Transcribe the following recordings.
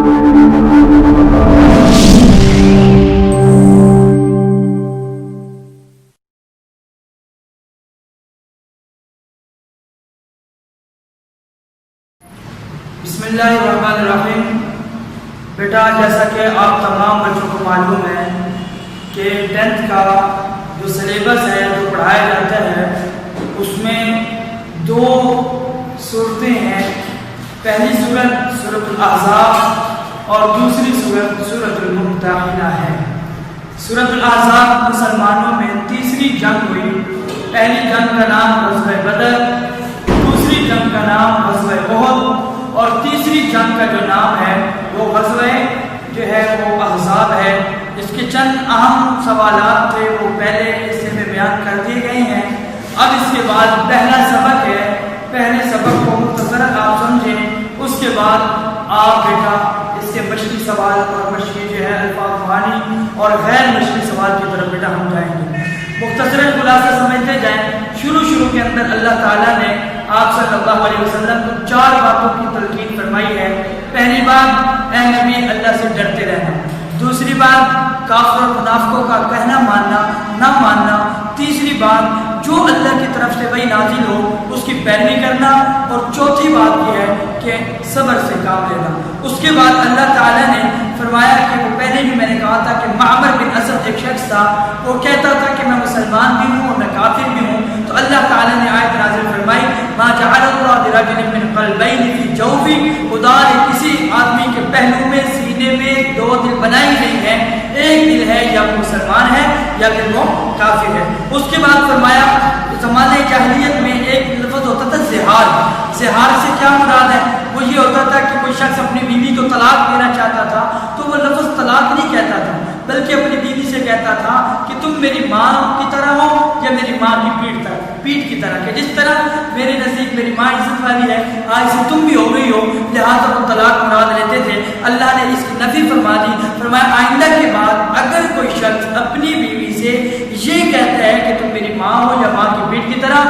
بسم اللہ الرحمن الرحیم۔ بیٹا جیسا کہ آپ تمام بچوں کو معلوم ہے کہ 10th کا جو سلیبس ہے جو پڑھایا جاتا ہے اس میں 2 صورتیں ہیں، پہلی صورت سورۃ الاحزاب اور دوسری صورت سورۃ الممتحنہ ہے۔ سورۃ الاحزاب مسلمانوں میں تیسری جنگ ہوئی، پہلی جنگ کا نام غزوہ بدر، دوسری جنگ کا نام غزوہ احد اور تیسری جنگ کا جو نام ہے وہ غزوہ جو ہے وہ احزاب ہے۔ اس کے چند اہم سوالات تھے وہ پہلے حصے میں بیان کر دیے گئے ہیں۔ اب اس کے بعد پہلا سبق ہے، پہلے سبق کو مختصر آپ سمجھیں، اس کے بعد آپ بیٹا اس کے مشقی سوال اور مشقی جو ہے الفاظ معانی اور غیر مشقی سوال کی طرف بیٹا ہم جائیں گے۔ مختصر خلاصہ سمجھتے جائیں۔ شروع کے اندر اللہ تعالیٰ نے آپ صلی اللہ علیہ وسلم کو 4 باتوں کی تلقین فرمائی ہے۔ پہلی بات، اے نبی اللہ سے ڈرتے رہنا۔ دوسری بات، کافر اور منافقوں کا کہنا ماننا نہ ماننا۔ تیسری بات، جو اللہ کی طرف سے وحی نازل ہو اس کی پیروی کرنا، اور چوتھی بات یہ ہے کہ صبر سے کام لینا۔ اس کے بعد اللہ تعالیٰ نے فرمایا کہ وہ پہلے بھی میں نے کہا تھا کہ معمر بن اسد ایک شخص تھا، وہ کہتا تھا کہ میں مسلمان بھی ہوں اور میں کافر بھی ہوں، تو اللہ تعالیٰ نے آیت نازل فرمائی ما جعل اللہ لرجل من قلبین فی جوفہ، خدا نے کسی آدمی کے پہلو میں سینے میں 2 دل بنائی نہیں ہے، ایک دل ہے یا وہ مسلمان ہے یا پھر وہ کافر ہے۔ اس کے بعد فرمایا زمانہ جاہلیت میں ایک لفظ ہوتا تھا زہار۔ زہار سے کیا مراد ہے؟ وہ یہ ہوتا تھا کہ کوئی شخص اپنی بیوی کو طلاق دینا چاہتا تھا تو وہ لفظ طلاق نہیں کہتا تھا، بلکہ اپنی بیوی سے کہتا تھا کہ تم میری ماں کی طرح ہو یا میری ماں کی پیٹھ کی طرح، کہ جس طرح میرے نزدیک میری ماں عزت والی ہے آج سے تم بھی ہو گئی ہو، لہٰذا وہ طلاق مراد لیتے تھے۔ اللہ نے اس کی نفی فرما دی، فرمایا آئندہ کے بعد اگر کوئی شخص اپنی بیوی سے یہ کہتا ہے کہ تم میری ماں ہو یا ماں کی پیٹھ کی طرح،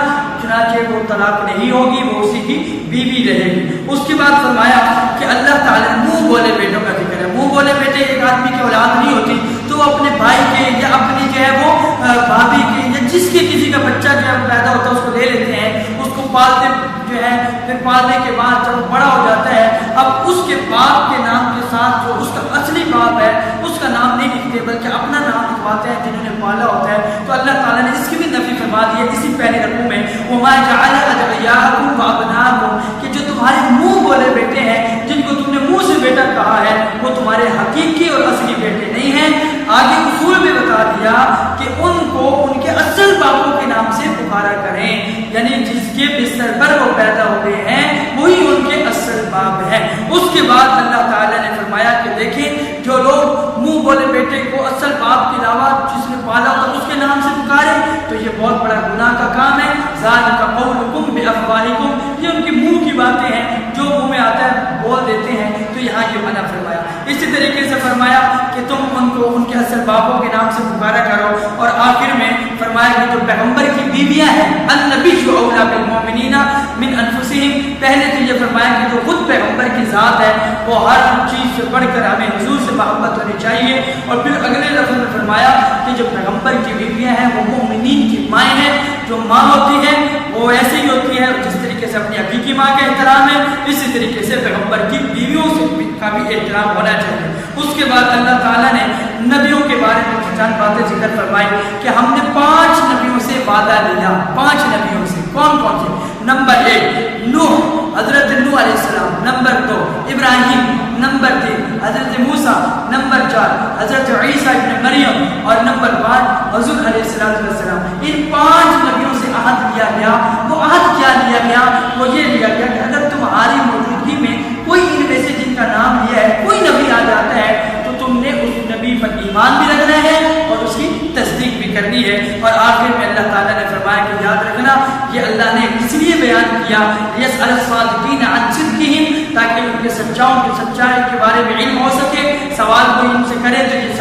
چنانچہ وہ طلاق نہیں ہوگی، وہ اسی کی بیوی رہے گی۔ اس کے بعد فرمایا کہ اللہ تعالیٰ منہ بولے بیٹوں کا ذکر ہے۔ منہ بولے بیٹے ایک آدمی کی اولاد نہیں ہوتی تو وہ اپنے بھائی کے یا اپنی جو ہے وہ بھابھی کے یا جس کے کسی کا بچہ جو ہے پیدا ہوتا ہے اس کو لے لیتے ہیں، اس کو پالتے جو ہے، پھر پالنے کے بعد جب وہ بڑا ہو جاتا ہے اب اس کے باپ کے نام کے ساتھ جو اس کا اصلی باپ ہے اس کا نام نہیں لکھتے بلکہ اپنا نام لکھواتے ہیں جنہوں نے پالا ہوتا ہے۔ تو اللہ تعالیٰ نے اس کی بھی نفی فرما دی ہے اسی پہلے رقوع میں، وَمَا جَعَلَ أَدْعِيَاءَكُمْ وَأَبْنَاءَكُمْ، کہ جو تمہارے منہ بولے بیٹے ہیں جن کو تم نے منہ سے بیٹا کہا ہے وہ تمہارے حقیقی اور اصلی بیٹے نہیں ہیں۔ آگے اصول میں بتا دیا کہ ان کو ان کے اصل باپوں کے نام سے پکارا کریں، یعنی جس کے بستر پر وہ پیدا ہوئے ہیں وہی ان کے اصل باپ ہیں۔ اس کے بعد اللہ تعالیٰ نے فرمایا کہ دیکھیں جو لوگ منہ بولے بیٹے کو اصل باپ کے علاوہ جس نے پالا ہوتا اس کے نام سے پکارے تو یہ بہت بڑا گناہ کا کام ہے۔ ذالک قولکم بافواہکم، یہ ان کی منہ کی باتیں ہیں جو منہ میں آتا ہے بول دیتے ہیں، تو یہاں یہ منع فرمایا۔ اسی طریقے سے فرمایا کہ تم ان کو ان کے اصل باپوں کے نام سے پکارا کرو، اور آخر میں فرمایا کہ جو پیغمبر کی بیویاں ہیں النبی اولی بالمؤمنین من انفسہم، پہلے تو یہ فرمایا کہ جو خود پیغمبر کی ذات ہے وہ ہر چیز سے بڑھ کر ہمیں حضور سے محبت ہونی چاہیے، اور پھر اگلے لفظ میں فرمایا کہ جو پیغمبر کی بیویاں ہیں وہ مومنین کی مائیں ہیں۔ جو ماں ہوتی ہے وہ ایسے ہی ہوتی ہے جس طریقے سے اپنی حقیقی ماں کا احترام ہے، اسی طریقے سے پیغمبر کی بیویوں سے کا بھی احترام ہونا چاہیے۔ اس کے بعد اللہ تعالیٰ نے نبیوں کے بارے میں چند باتیں ذکر فرمائی کہ ہم نے 5 نبیوں سے وعدہ لیا۔ 5 نبیوں سے کون کون سے؟ نمبر 1 نوح، حضرت نوح علیہ السلام، نمبر 2 ابراہیم، نمبر 3 حضرت موسیٰ، نمبر 4 حضرت عیسیٰ ابن مریم، اور نمبر 5 حضور علیہ السلام۔ ان 5 نبیوں سے عہد لیا گیا۔ وہ عہد کیا لیا گیا؟ وہ یہ لیا گیا کہ اگر تمہاری موجودگی میں کوئی ان میں سے جن کا نام لیا ہے کوئی نبی آ جاتا ہے تو تم نے اس نبی پر ایمان بھی رکھنا ہے اور اس کی تصدیق بھی کرنی ہے۔ اور آخر میں اللہ تعالیٰ نے فرمایا کہ یاد رکھنا یہ اللہ نے اس لیے بیان کیا یسأل الصادقین عن صدقہم، تاکہ ان کے سچاؤں کی سچائی کے بارے میں علم ہو سکے۔ سوال کوئی ان سے کرے تو یہ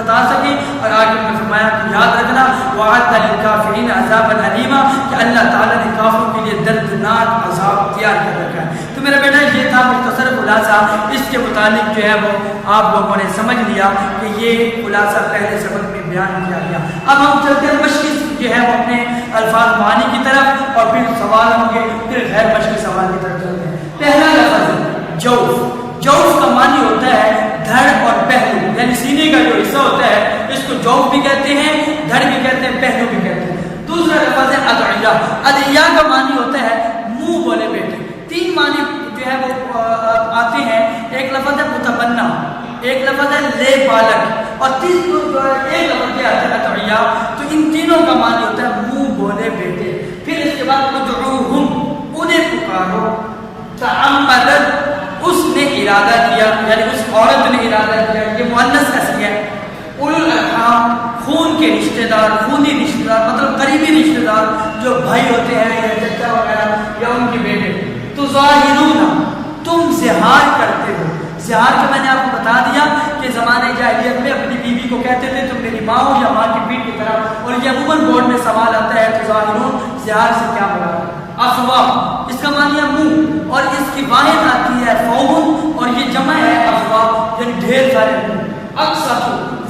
بتا سکیں. اور آگے میں فرمایا کہ یاد رکھنا وَأَعَدَّ لِلْكَافِرِينَ عَذَابًا أَلِيمًا کہ اللہ تعالیٰ نے کافروں کے لیے دردناک عذاب تیار کر رکھا ہے. تو میرا بیٹا یہ تھا مختصر خلاصہ. اس کے متعلق جو ہے وہ آپ لوگوں نے سمجھ لیا کہ یہ خلاصہ پہلے سبق میں بیان کیا گیا. اب ہم چلتے ہیں مشقی جو ہے وہ اپنے الفاظ معنی کی طرف اور پھر سوال ہوں گے, پھر غیر مشقی سوال کی طرف چلتے ہیں. پہلا لفظ جوف. جوف کا معنی ہوتا ہے دھڑ اور پہلو, یعنی سینے کا جو حصہ ہوتا ہے اس کو جوف بھی کہتے ہیں, دھڑ بھی کہتے ہیں, پہلو بھی کہتے ہیں. دوسرا لفظ ہے ادعیہ. ادعیہ کا معنی ہوتا ہے منہ بولے بیٹے. تین معنی جو ہے وہ آتے ہیں. ایک لفظ ہے متبنہ, ایک لفظ ہے لے بالغ, اور ایک لفظ کیا ہے ادعیہ. تو ان تینوں کا معنی ہوتا ہے منہ بولے بیٹے. پھر اس کے بعد ادعوہم, انہیں پکارو. تعمدت, اس نے ارادہ کیا, یعنی اس عورت نے ارادہ کیا. یہ مؤنث اصلی ہے. اولو الارحام, خون کے رشتہ دار, خونی رشتہ دار مطلب قریبی رشتہ دار جو بھائی ہوتے ہیں یا چچا وغیرہ یا ان کے بیٹے. تظاہرون, تم زہار کرتے ہو. زہار کا میں نے آپ کو بتا دیا کہ زمانے جاہلیت میں اپنی بیوی کو کہتے تھے تم میری ماں ہو یا ماں کی پیٹ کی طرح. اور یہ عموماً بورڈ میں سوال آتا ہے تظاہرون, زہار سے کیا مراد ہے. افواہ, اس کا معنی ہے منہ, اور اس کی واحد آتی ہے فوم, اور یہ جمع ہے افواہ یعنی ڈھیر سارے منہ. اقسط,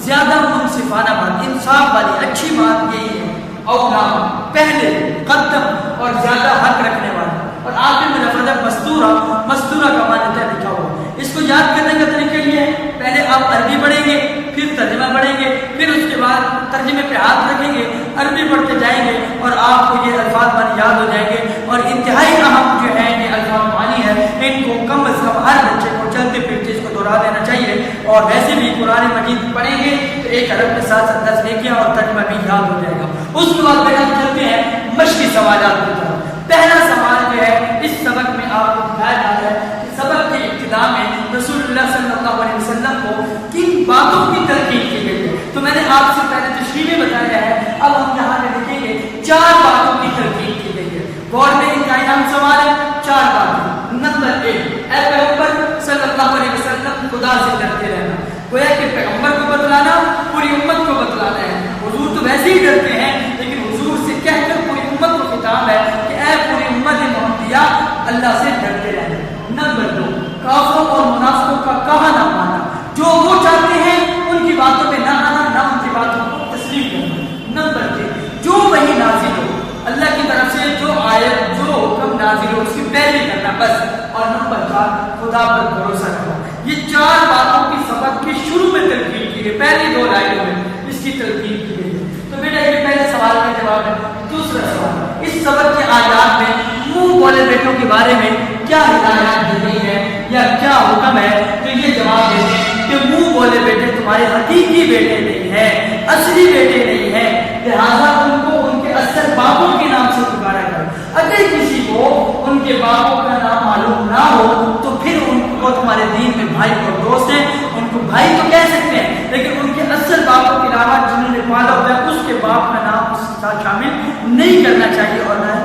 زیادہ منصفانہ بات, انصاف والی اچھی بات یہی ہے. اولا, پہلے. قدم, اور زیادہ حق رکھنے والا. اور آخر میں لفظ ہے مستورہ. مستورہ کا معنی ہے لکھا ہوا. اس کو یاد کرنے کا طریقہ یہ ہے, پہلے آپ عربی پڑھیں گے, پھر ترجمہ پڑھیں گے, پھر اس کے بعد ترجمے پہ ہاتھ رکھیں گے, عربی پڑھتے جائیں گے, اور آپ کو یہ الفاظ معنی یاد ہو جائیں گے. اور انتہائی اہم جو ہے یہ الفاظ معنی ہے, ان کو کم از کم ہر بچے کو چلتے پھرتے اس کو دہرا دینا چاہیے. اور ویسے بھی قرآن مجید پڑھیں گے تو ایک عرب کے ساتھ 10 نیکیاں اور ترجمہ بھی یاد ہو جائے گا. اس کے بعد ہم چلتے ہیں مشقی سوالات کی طرف. پہلا سوال جو ہے اس سبق میں آپ کو دکھایا جاتا ہے کہ سبق کی ابتدا میں رسول اللہ صلی اللہ علیہ وسلم کو کن باتوں کی تلقین کی گئی ہے. تو میں نے آپ سے پہلے تشریح میں بتایا ہے, اب ہم یہاں پہ دیکھیں گے 4 باتوں کی تلقین کی گئی ہے. بورڈ میں ان کا انعام سوال ہے 4 باتیں. نمبر 1, اے پیغمبر صلی اللہ علیہ وسلم خدا سے ڈرتے رہنا. گویا کہ پیغمبر کو بتلانا پوری امت کو بتلانا ہے. حضور تو ویسے ہی ڈرتے ہیں, لیکن حضور سے کہہ کر پوری امت کو خطاب ہے کہ اے پوری امت محمدیہ اللہ سے ڈرتے رہنا. نمبر 2, کافروں اور منافقوں کا کہا نہ مانا. جو وہ چاہتے ہیں ان کی باتوں پہ نہ آنا, نہ ان کی باتوں کو تسلیم کرنا. نمبر 3, جو وہی نازل ہو اللہ کی طرف سے, جو آیت جو حکم نازل ہو اس کی پیروی کرنا بس. اور نمبر 4, خدا پر بھروسہ کرنا. یہ 4 باتوں کی سبق کے شروع میں تلقین کی گئی, پہلی 2 لائنوں میں اس کی تلقین کی گئی. تو بیٹا یہ پہلے سوال کا جواب ہے. دوسرا سوال, اس سبق کے آیات میں منہ بولے بیٹوں کے بارے میں کیا ہدایات دی گئی ہے یا کیا حکم ہے. تو یہ جواب دیتے ہیں کہ منہ بولے بیٹے تمہارے حقیقی بیٹے نہیں ہیں, اصلی بیٹے نہیں ہیں, لہٰذا ان کو ان کے اصل باپوں کے نام سے پکارا کرو. اگر کسی کو ان کے باپوں کا نام معلوم نہ ہو تو پھر ان کو تمہارے دین میں بھائی اور دوست ہیں, ان کو بھائی تو کہہ سکتے ہیں, لیکن ان کے اصل باپوں کے علاوہ جنہوں نے پالا ہوتا ہے اس کے باپ کا نام اس کے ساتھ شامل نہیں کرنا چاہیے اور نہ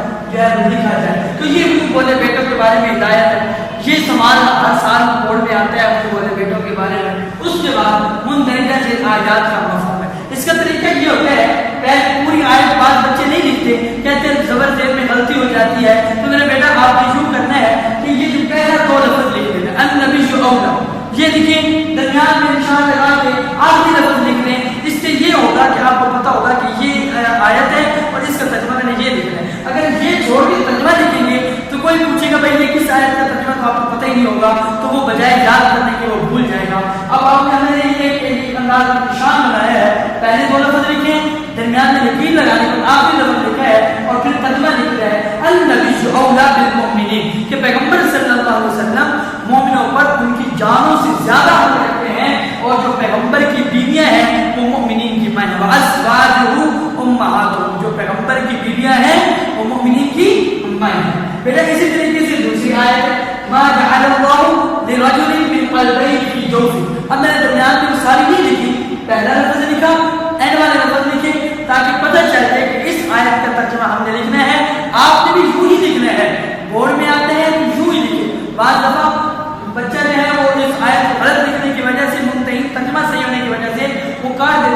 لکھا جائے. تو یہ منہ بولے بیٹوں کے بارے میں ہدایت ہے. یہ سوال ہر سال بورڈ میں آتا ہے منہ بولے بیٹوں کے بارے میں. اس کے بعد مندرجہ ذیل آیات کا مفہوم ہے. اس کا طریقہ یہ ہوتا ہے, پہلے پوری آیت بعض بچے نہیں لکھتے, کہتے ہیں زبر زیر میں غلطی ہو جاتی ہے. تو میرا بیٹا آپ نے یوں کرنا ہے کہ یہ جو پہلا 2 لفظ لکھ دینا, النبی اولا, یہ لکھیں, درمیان میں نشان لگا کے آخری لفظ لکھ لیں. اس سے یہ ہوگا کہ آپ کو پتا ہوگا کہ یہ آیت ہے اور اس کا ترجمہ میں نے یہ لکھنا ہے. اگر یہ چھوڑ کے ترجمہ لکھیں گے تو کوئی پوچھے گا بھائی یہ کس آیت کا ترجمہ, تو آپ کو پتہ ہی نہیں ہوگا, تو وہ بجائے یاد کرنے کے وہ بھول جائے گا. اب آپ نے ہمیں ایک انداز نشان بنایا ہے, پہلے 2 لفظ لکھیں, درمیان میں یقین لگانے کے بعد آخری لفظ لکھا ہے اور پھر ترجمہ لکھ رہا ہے النبی اولا بالمؤمنین, کہ پیغمبر صلی اللہ علیہ وسلم مومنوں پر ان کی جانوں سے زیادہ حق رکھتے ہیں, اور جو پیغمبر کی بیویاں ہیں وہ مومنین کی ماں ہیں. وازواجہ امہاتہم, جو پیغمبر کی بیویاں ہیں وہ مومنین کی اماں ہیں. بیٹا اسی طریقے سے دوسری آیت ہے ما جعل اللہ لرجل من قلبین فی جوفہ. اب میں نے درمیان میں ساری نہیں لکھی, پہلا لفظ لکھا, اینڈ والے لفظ لکھے تاکہ پتہ چل جائے کہ اس آیت کا ترجمہ ہم نے لکھنا ہے. آپ نے بھی یوں ہی لکھنا ہے, بورڈ میں آتے ہیں تو یوں ہی لکھے. بعض دفعہ بچہ جو ہے وہ اس آیت کو غلط لکھنے کی وجہ سے, ترجمہ صحیح ہونے کی وجہ سے وہ کاٹ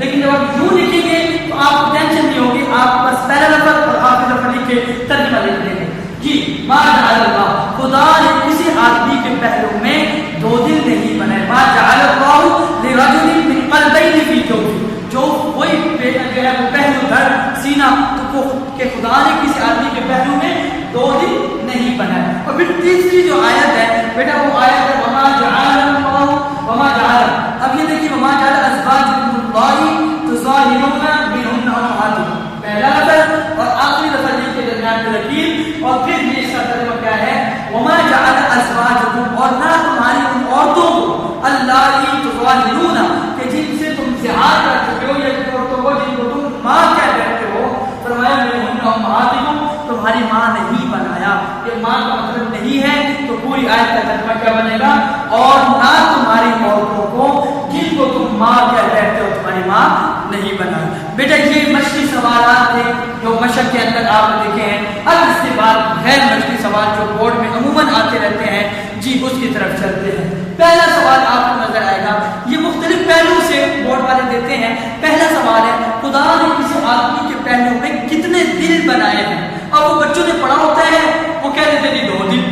لیکن جب آپ یوں لکھیں گے تو آپ کو ٹینشن نہیں ہوگی، آپ بس پہلا لفظ اور آخری لفظ لکھ کے ترجمہ لکھ دیں گے. جی ما جعل اللہ، خدا نے کسی آدمی کے پہلو میں دو دل نہیں بنائے. ما جعل اللہ لرجل من قلبین فی جوفہ، جو کوئی جو ہے وہ پہلو دھر سینہ تو کہ خدا نے کسی آدمی کے پہلو میں دو دل نہیں بنائے. اور پھر تیسری جو آیت ہے بیٹا وہ آیت ہے وما جعل اللہ وما جعل. اب یہ دیکھیے وما جعل ازواجکم اللہ تظاہرون منہن امہاتکم، پہلا لفظ اور آخری لفظ کے درمیان میں رکھیے. اور پھر یہ اس کا ترجمہ کیا ہے وما جعل ازواجکم، اور نہ تمہاری ان عورتوں کو اللہ تظاہرون کہ جن سے تم زہار کر چکے ہو، یا عورتوں کو جن کو تم ماں کہہ رہتے ہو، فرمایا منہن امہاتکم، تمہاری ماں نہیں بنایا. یہ ماں کا مطلب نہیں ہے تو پوری آیت کا ترجمہ کیا بنے گا اور نہ تمہاری عورتوں کو جن کو تم ماں کہہ رہتے ہو تمہاری ماں نہیں بنا. بیٹا یہ مشقی سوالات تھے جو مشق کے اندر آپ نے دیکھے ہیں. اب اس کے بعد غیر مشقی سوال جو بورڈ میں عموماً آتے رہتے ہیں، جی اس کی طرف چلتے ہیں. پہلا سوال آپ کو نظر آئے گا، یہ مختلف پہلو سے بورڈ والے دیتے ہیں. پہلا سوال ہے خدا نے کسی آدمی کے پہلو میں کتنے دل بنائے ہیں؟ اور وہ بچوں نے پڑھا ہوتا ہے وہ کہہ دیتے ہیں 2 دل،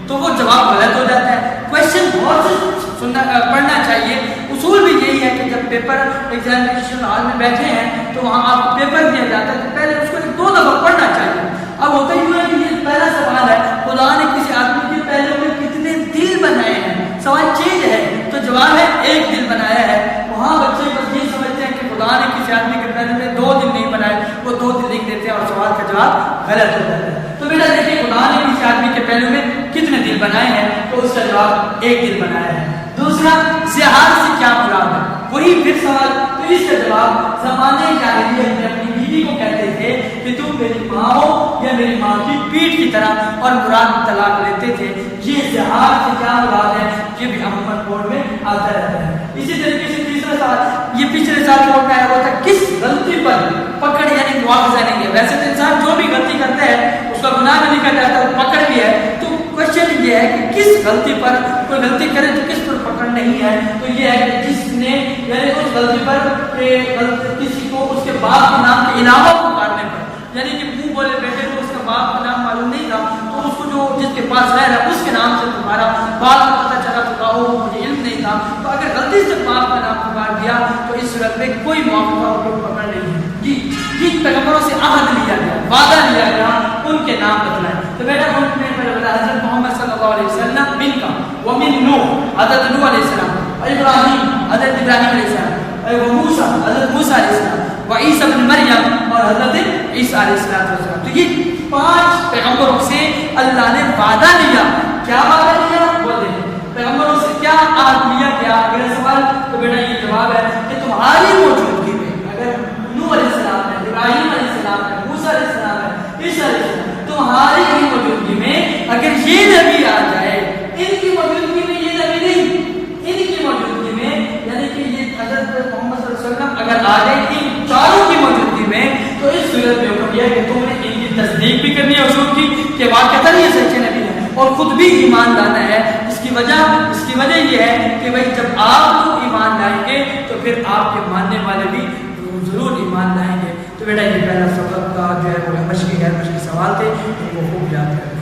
تو وہ جواب غلط ہو جاتا ہے. کوشچن بہت سے پڑھنا چاہیے. اصول بھی یہی ہے کہ جب پیپر ایگزامینیشن ہال میں بیٹھے ہیں تو وہاں آپ کو پیپر دیا جاتا ہے تو پہلے اس کو 2 دفعہ پڑھنا چاہیے. اب ہوتا ہی ہے کہ یہ پہلا سوال ہے خدا نے کسی آدمی کے پہلو میں کتنے دل بنائے ہیں. سوال چینج ہے تو جواب ہے 1 دل بنایا ہے. وہاں بچے بس یہ سمجھتے ہیں کہ خدا نے کسی آدمی کے پہلو میں 2 دل نہیں بنائے، وہ 2 دل لکھ دیتے ہیں اور سوال کا جواب غلط ہو جاتا ہے. تو بیٹا دیکھیے خدا نے کسی آدمی کے پہلو میں کتنے دل بنائے ہیں، تو اس کا جواب 1 دل بنایا ہے. دوسرا زہار سے کیا مراد ہے، وہی پھر سوال. تو اس کا جواب زمانے جاہلیت میں اپنی بیوی کو کہتے تھے کہ تم میری ماں ہو یا میری ماں کی پیٹھ کی طرح، اور مراد طلاق لیتے تھے. یہ زہار سے کیا مراد ہے یہ بھی عموماً بورڈ میں آتا رہتا ہے. اسی طریقے سے تیسرا سوال یہ پچھلے سال بورڈ میں آیا ہوا تھا، کس غلطی پر پکڑ یعنی مواخذہ نہیں ہے. ویسے تو انسان جو بھی غلطی کرتا ہے اس کا گناہ بھی لکھا جاتا ہے، پکڑ بھی ہے. تو کوشچن یہ ہے کہ کس غلطی پر کوئی غلطی کرے تو کس پر پکڑ نہیں ہے. تو یہ ہے کہ جس نے یعنی اس غلطی پر کسی کو اس کے باپ کے نام کے علاوہ پکارنے پر، یعنی کہ منہ بولے بیٹے کو اس کا باپ کا نام معلوم نہیں تھا تو اس کو جو جس کے پاس رہ رہا اس کے نام سے تمہارا باپ کو پتہ چلا تو کہا مجھے علم نہیں تھا. تو اگر غلطی سے باپ کا نام پکار دیا تو اس صورت میں کوئی موقع اور کوئی پکڑ نہیں ہے. جی جن پیغمبروں سے عہد لیا گیا، وعدہ لیا گیا، ان کے نام بتلائے. تو بیٹا ان میں حضرت محمد صلی اللہ علیہ وسلم من کا ومن نوح حضرت نوح علیہ السلام، ابراہیم حضرت ابراہیم علیہ السلام، وموسیٰ حضرت موسیٰ علیہ السلام، وعیسیٰ ابن مریم اور حضرت عیسیٰ علیہ السلام. تو یہ 5 پیغمبروں سے اللہ نے وعدہ لیا. کیا وعدہ لیا بولے پیغمبروں سے کیا عہد لیا گیا؟ اگر سوال تو بیٹا یہ جواب ہے کہ تمہاری موجودگی میں اگر نوح علیہ السلام ہے، ابراہیم علیہ السلام ہے، موسیٰ علیہ السلام ہے، عیسیٰ علیہ السلام، تمہاری ہی موجودگی میں اگر یہ نبی آ جائے، ان کی موجودگی میں یہ نبی نہیں، ان کی موجودگی میں یعنی کہ یہ حضرت محمد صلی اللہ علیہ وسلم اگر آ جائے ان چاروں کی موجودگی میں، تو اس صورت میں حکم یہ ہے کہ تم نے ان کی تصدیق بھی کرنی ہے حضور کی کہ واقعتاً یہ سچے نبی ہیں، اور خود بھی ایمان لانا ہے. اس کی وجہ یہ ہے کہ بھائی جب آپ لوگ ایمان لائیں گے تو پھر آپ کے ماننے والے بھی ضرور ایمان لائیں گے. تو بیٹا یہ پہلا سبق کا جو ہے وہ مشقی غیر مشقی سوال تھے، وہ خوب یاد ہے.